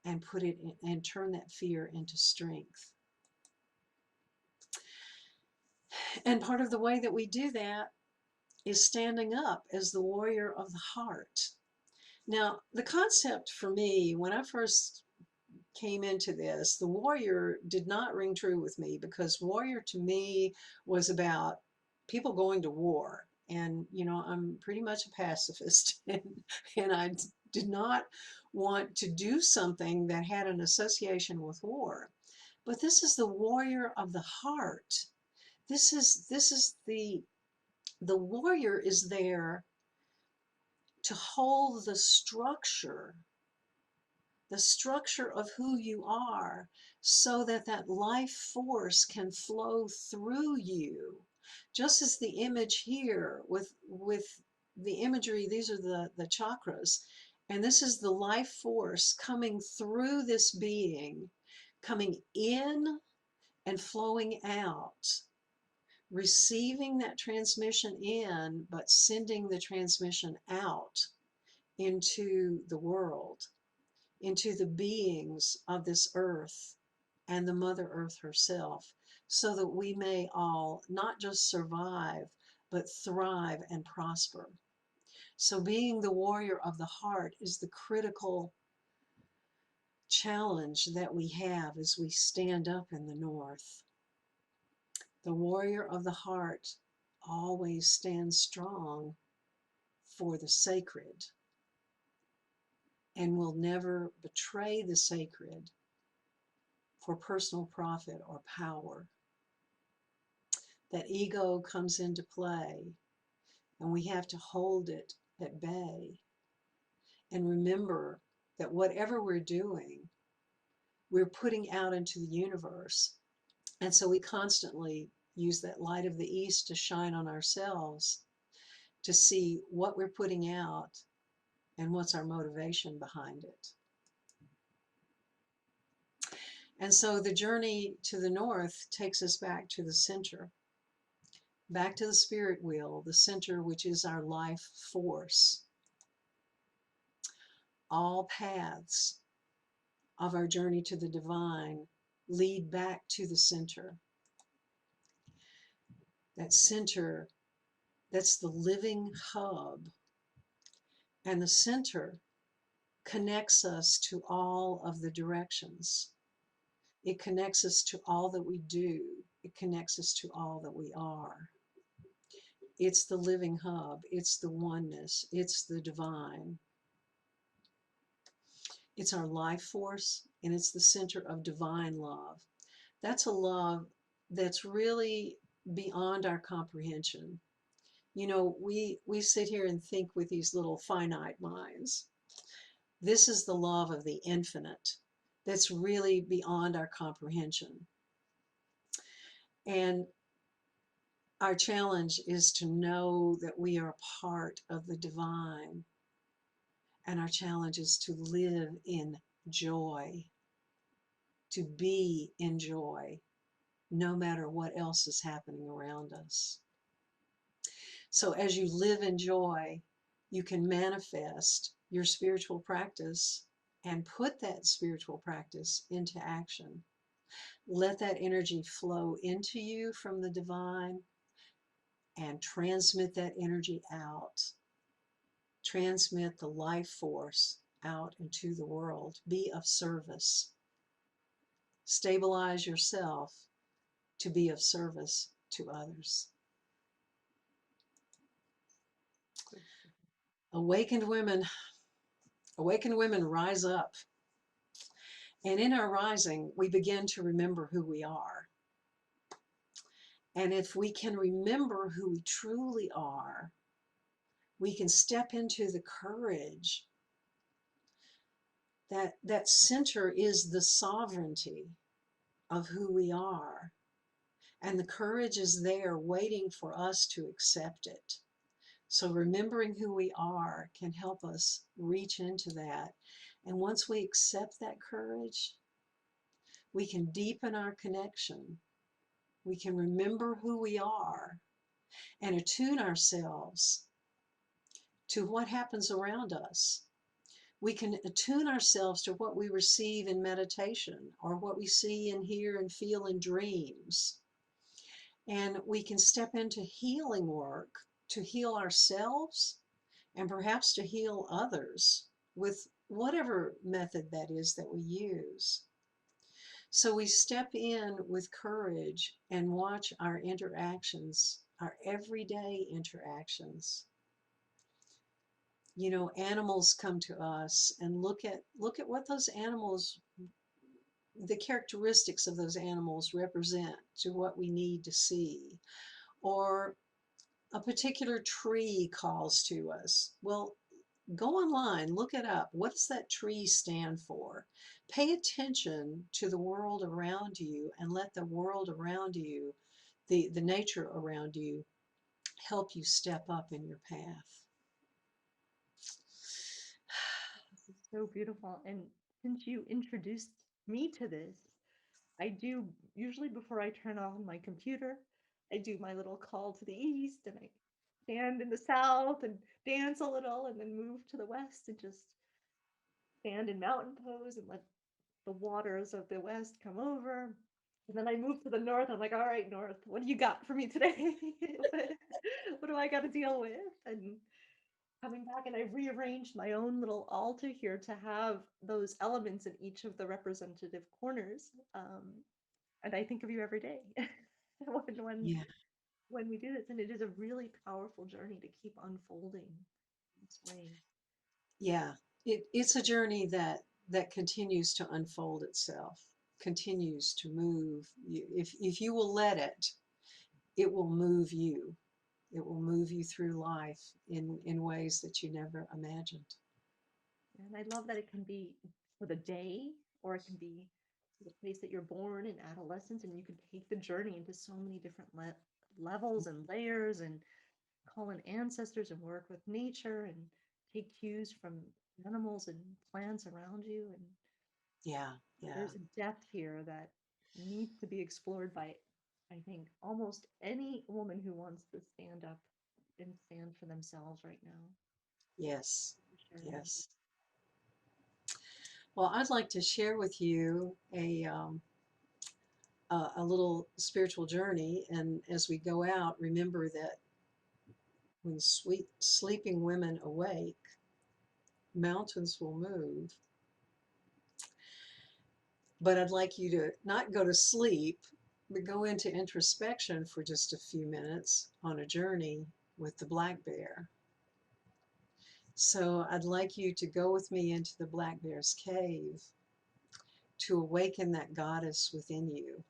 and put it in, and turn that fear into strength. And part of the way that we do that is standing up as the warrior of the heart. Now, the concept for me, when I first came into this, the warrior did not ring true with me, because warrior to me was about people going to war. And, I'm pretty much a pacifist, and I did not want to do something that had an association with war. But this is the warrior of the heart. This is the warrior is there to hold the structure of who you are, so that that life force can flow through you Just as the image here with the imagery, these are the chakras, and this is the life force coming through this being, coming in and flowing out, receiving that transmission in, but sending the transmission out into the world, into the beings of this earth and the Mother Earth herself, so that we may all not just survive, but thrive and prosper. So, being the warrior of the heart is the critical challenge that we have as we stand up in the North. The warrior of the heart always stands strong for the sacred and will never betray the sacred for personal profit or power. That ego comes into play, and we have to hold it at bay and remember that whatever we're doing, we're putting out into the universe. And so we constantly use that light of the East to shine on ourselves to see what we're putting out and what's our motivation behind it. And so the journey to the North takes us back to the center, back to the spirit wheel, the center, which is our life force. All paths of our journey to the divine lead back to the center. That center, that's the living hub. And the center connects us to all of the directions. It connects us to all that we do. It connects us to all that we are. It's the living hub. It's the oneness. It's the divine. It's our life force, and it's the center of divine love. That's a love that's really beyond our comprehension. You know, we sit here and think with these little finite minds. This is the love of the infinite that's really beyond our comprehension. And our challenge is to know that we are a part of the divine. And our challenge is to live in joy, to be in joy, no matter what else is happening around us. So as you live in joy, you can manifest your spiritual practice and put that spiritual practice into action. Let that energy flow into you from the divine and transmit that energy out. Transmit the life force out into the world. Be of service. Stabilize yourself to be of service to others. Awakened women, awakened women rise up. And in our rising, we begin to remember who we are. And if we can remember who we truly are, we can step into the courage. That center is the sovereignty of who we are. And the courage is there waiting for us to accept it. So remembering who we are can help us reach into that. And once we accept that courage, we can deepen our connection. We can remember who we are and attune ourselves to what happens around us. We can attune ourselves to what we receive in meditation or what we see and hear and feel in dreams. And we can step into healing work to heal ourselves and perhaps to heal others with whatever method that is that we use. So we step in with courage and watch our interactions, our everyday interactions. You know, animals come to us and look at what those animals, the characteristics of those animals represent to what we need to see. Or a particular tree calls to us. Well, go online, look it up. What does that tree stand for? Pay attention to the world around you and let the world around you the nature around you help you step up in your path. This is so beautiful. And since you introduced me to this, I do usually before I turn on my computer, I do my little call to the east and I stand in the south and dance a little and then move to the west and just stand in mountain pose and let the waters of the west come over. And then I move to the north. I'm like, all right, north, what do you got for me today? what do I got to deal with? And coming back, and I rearranged my own little altar here to have those elements in each of the representative corners. And I think of you every day when, when Yeah, when we do this, and it is a really powerful journey to keep unfolding this way. yeah. It's a journey that continues to unfold itself, continues to move. If you will let it, it will move you. It will move you through life in ways that you never imagined. And I love that it can be for the day, or it can be the place that you're born in adolescence, and you can take the journey into so many different levels and layers, and call in ancestors and work with nature and take cues from animals and plants around you. And Yeah, yeah, there's a depth here that needs to be explored by, I think, almost any woman who wants to stand up and stand for themselves right now. yes, Sharing that. yes. Well, I'd like to share with you a little spiritual journey. And as we go out, remember that when sweet sleeping women awake, mountains will move. But I'd like you to not go to sleep, but go into introspection for just a few minutes on a journey with the black bear. So I'd like you to go with me into the black bear's cave to awaken that goddess within you.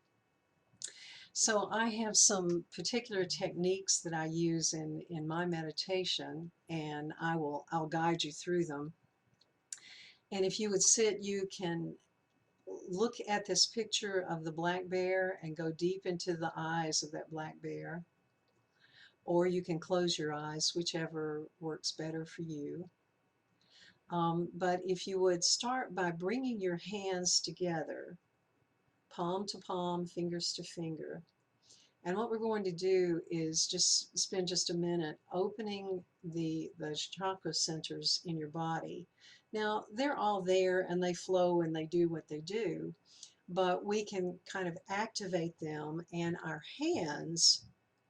So I have some particular techniques that I use in my meditation, and I'll guide you through them. And if you would sit, you can look at this picture of the black bear and go deep into the eyes of that black bear, or you can close your eyes, whichever works better for you. But if you would start by bringing your hands together, palm to palm, fingers to finger. And what we're going to do is just spend just a minute opening the chakra centers in your body. Now, they're all there and they flow and they do what they do, but we can kind of activate them, and our hands,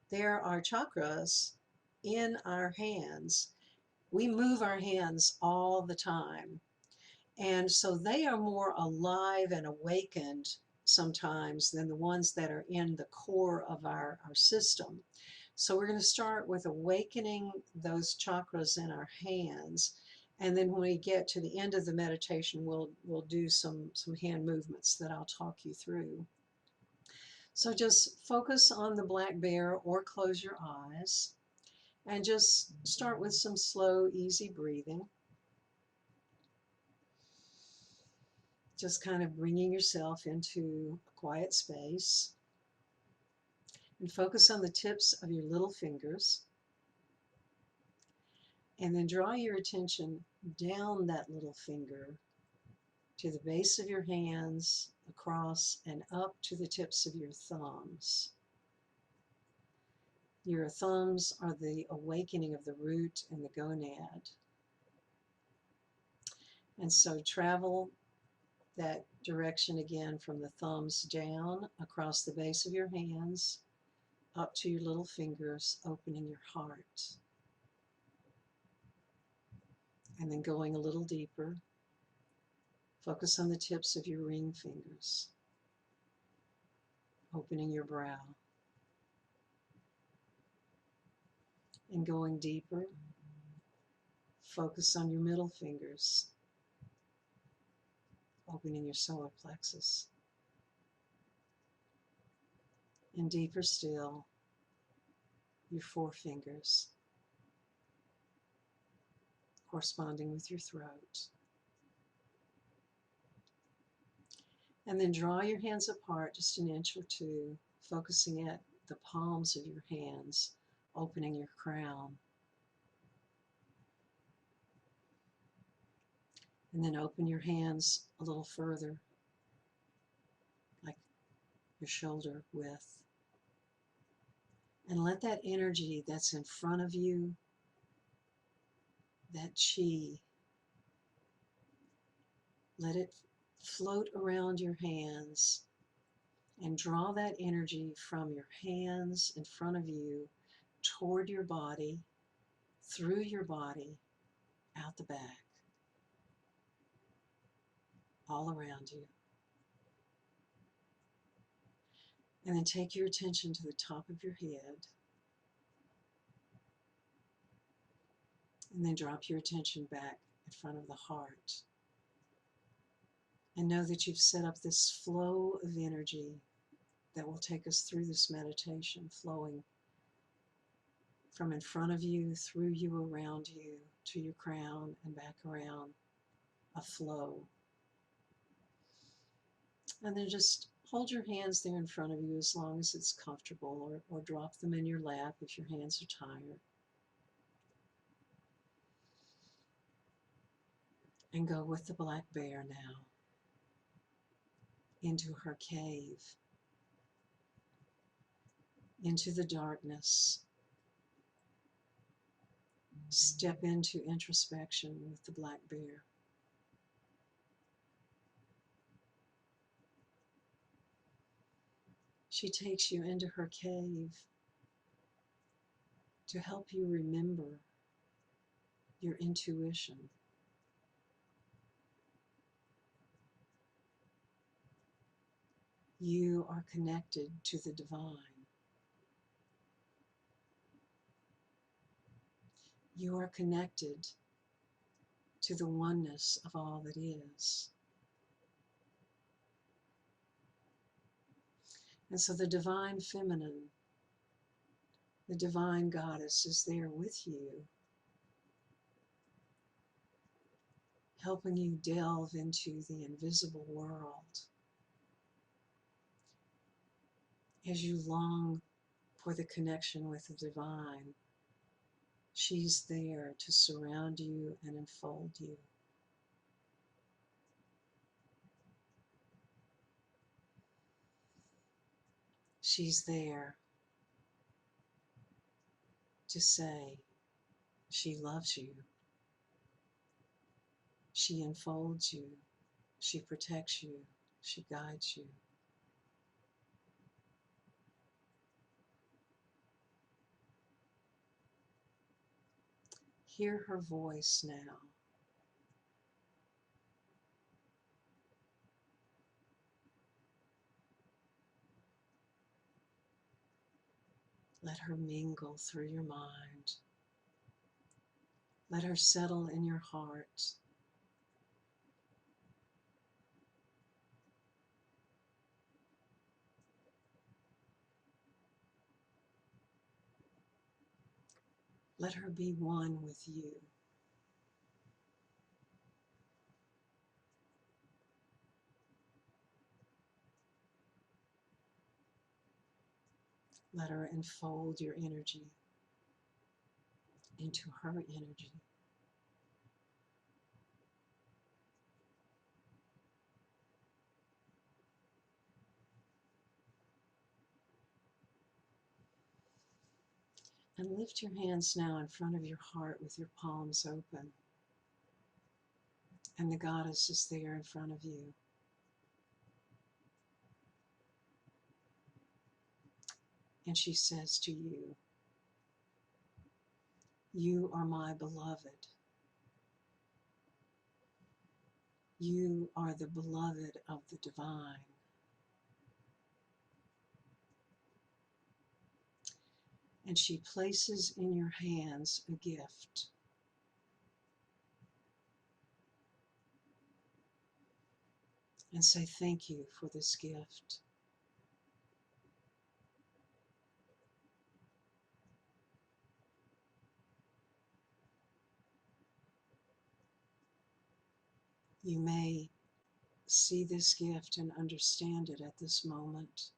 there are chakras in our hands. We move our hands all the time. And so they are more alive and awakened sometimes than the ones that are in the core of our system. So we're going to start with awakening those chakras in our hands. And then when we get to the end of the meditation, we'll do some hand movements that I'll talk you through. So just focus on the black bear or close your eyes and just start with some slow, easy breathing. Just kind of bringing yourself into a quiet space, and focus on the tips of your little fingers, and then draw your attention down that little finger to the base of your hands, across and up to the tips of your thumbs. Your thumbs are the awakening of the root and the gonad. And so travel that direction again from the thumbs down across the base of your hands up to your little fingers, opening your heart. And then going a little deeper, focus on the tips of your ring fingers, opening your brow. And going deeper, focus on your middle fingers, opening your solar plexus. And deeper still, your forefingers, corresponding with your throat. And then draw your hands apart just an inch or two, focusing at the palms of your hands, opening your crown. And then open your hands a little further, like your shoulder width. And let that energy that's in front of you, that chi, let it float around your hands and draw that energy from your hands in front of you toward your body, through your body, out the back, all around you. And then take your attention to the top of your head, and then drop your attention back in front of the heart. And know that you've set up this flow of energy that will take us through this meditation, flowing from in front of you, through you, around you, to your crown, and back around, a flow. And then just hold your hands there in front of you as long as it's comfortable, or drop them in your lap if your hands are tired. And go with the black bear now into her cave, into the darkness. Step into introspection with the black bear. She takes you into her cave to help you remember your intuition. You are connected to the divine. You are connected to the oneness of all that is. And so the divine feminine, the divine goddess is there with you, helping you delve into the invisible world as you long for the connection with the divine. She's there to surround you and enfold you. She's there to say she loves you. She enfolds you. She protects you. She guides you. Hear her voice now. Let her mingle through your mind. Let her settle in your heart. Let her be one with you. Let her enfold your energy into her energy. And lift your hands now in front of your heart with your palms open. And the goddess is there in front of you. And she says to you, "You are my beloved. You are the beloved of the divine." And she places in your hands a gift. And say thank you for this gift. You may see this gift and understand it at this moment,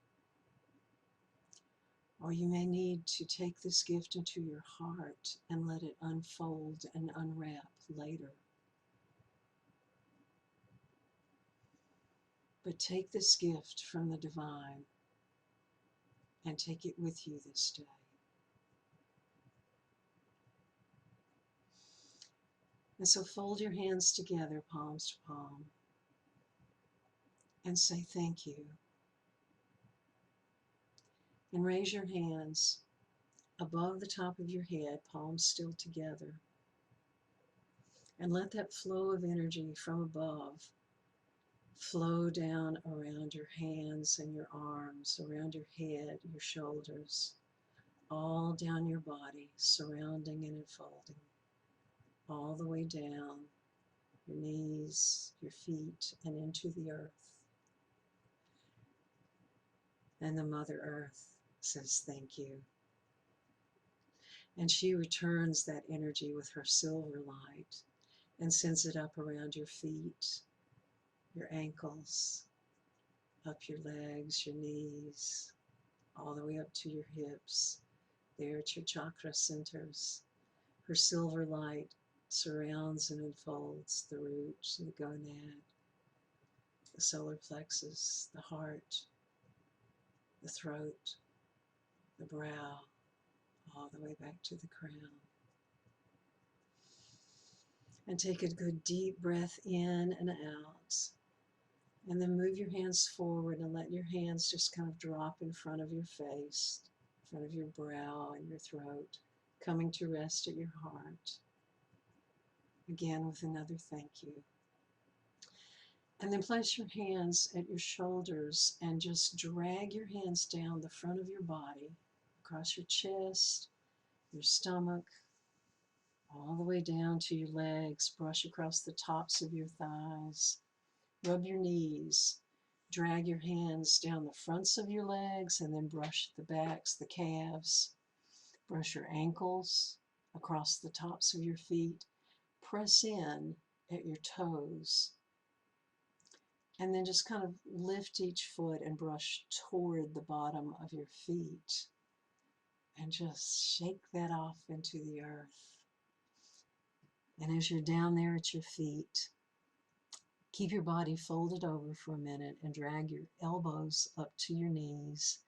Or you may need to take this gift into your heart and let it unfold and unwrap later. But take this gift from the divine and take it with you this day. And so fold your hands together, palms to palm, and say thank you. And raise your hands above the top of your head, palms still together. And let that flow of energy from above flow down around your hands and your arms, around your head, your shoulders, all down your body, surrounding and enfolding, all the way down your knees, your feet, and into the earth. And the Mother Earth says thank you. And she returns that energy with her silver light and sends it up around your feet, your ankles, up your legs, your knees, all the way up to your hips, there at your chakra centers. Her silver light surrounds and enfolds the root, the gonad, the solar plexus, the heart, the throat, the brow, all the way back to the crown. And take a good deep breath in and out. And then move your hands forward and let your hands just kind of drop in front of your face, in front of your brow and your throat, coming to rest at your heart. Again with another thank you. And then place your hands at your shoulders and just drag your hands down the front of your body, across your chest, your stomach, all the way down to your legs. Brush across the tops of your thighs. Rub your knees. Drag your hands down the fronts of your legs and then brush the backs, the calves. Brush your ankles across the tops of your feet. Press in at your toes. And then just kind of lift each foot and brush toward the bottom of your feet. And just shake that off into the earth. And as you're down there at your feet, keep your body folded over for a minute and drag your elbows up to your knees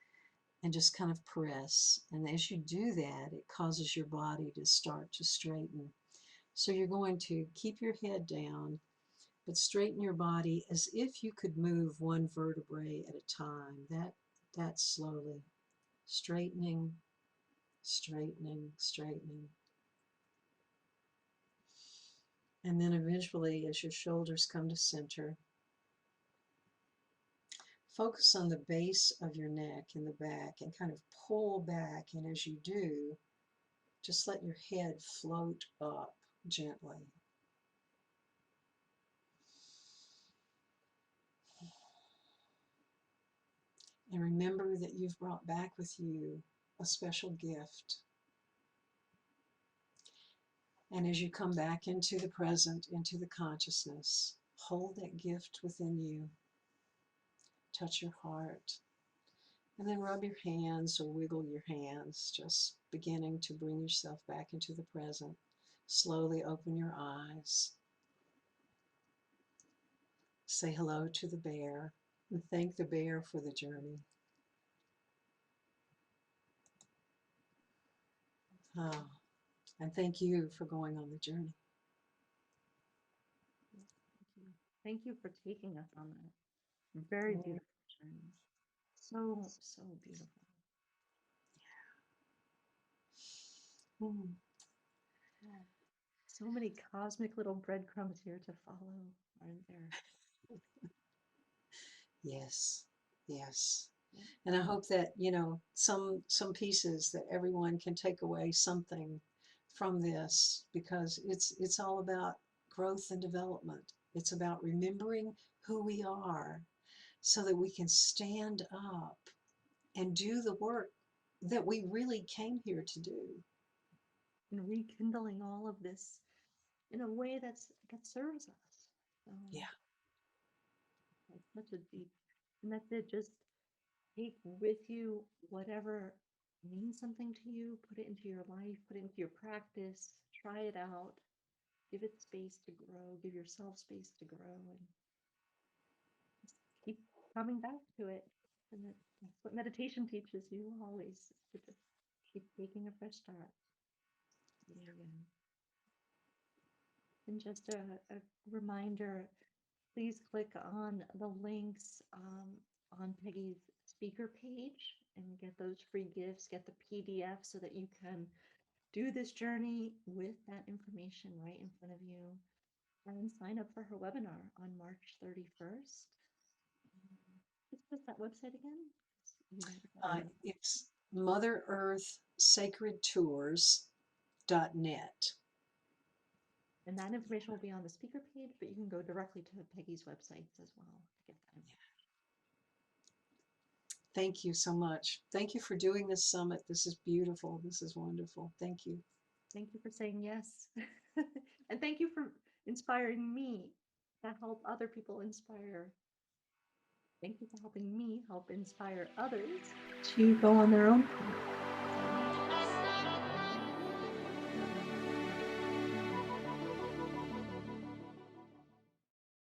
and just kind of press. And as you do that, it causes your body to start to straighten. So you're going to keep your head down, but straighten your body as if you could move one vertebrae at a time. That slowly. Straightening, straightening, straightening. And then eventually, as your shoulders come to center, focus on the base of your neck in the back and kind of pull back. And as you do, just let your head float up gently. And remember that you've brought back with you a special gift. And as you come back into the present, into the consciousness, hold that gift within you. Touch your heart. And then rub your hands or wiggle your hands, just beginning to bring yourself back into the present. Slowly open your eyes. Say hello to the bear and thank the bear for the journey. Oh, and thank you for going on the journey. Thank you. Thank you for taking us on that very beautiful journey. So, so beautiful. Mm. Yeah. So many cosmic little breadcrumbs here to follow, aren't there? Yes, yes. Yeah. And I hope that, some pieces that everyone can take away something from this, because it's all about growth and development. It's about remembering who we are so that we can stand up and do the work that we really came here to do. And rekindling all of this in a way that serves us. So Yeah. it's such a deep, and that's it. Just take with you whatever means something to you, put it into your life, put it into your practice, try it out, give it space to grow, give yourself space to grow, and just keep coming back to it. And that's what meditation teaches you always, is to just keep taking a fresh start. Yeah. And just a reminder, please click on the links on Peggy's speaker page and get those free gifts, get the PDF so that you can do this journey with that information right in front of you, and sign up for her webinar on March 31st. What's that website again? You might have already mentioned. It's Mother Earth Sacred Tours.net. And that information will be on the speaker page, but you can go directly to Peggy's websites as well to get that information. Thank you so much. Thank you for doing this summit. This is beautiful. This is wonderful. Thank you. Thank you for saying yes. And thank you for inspiring me to help other people inspire. Thank you for helping me help inspire others to go on their own path.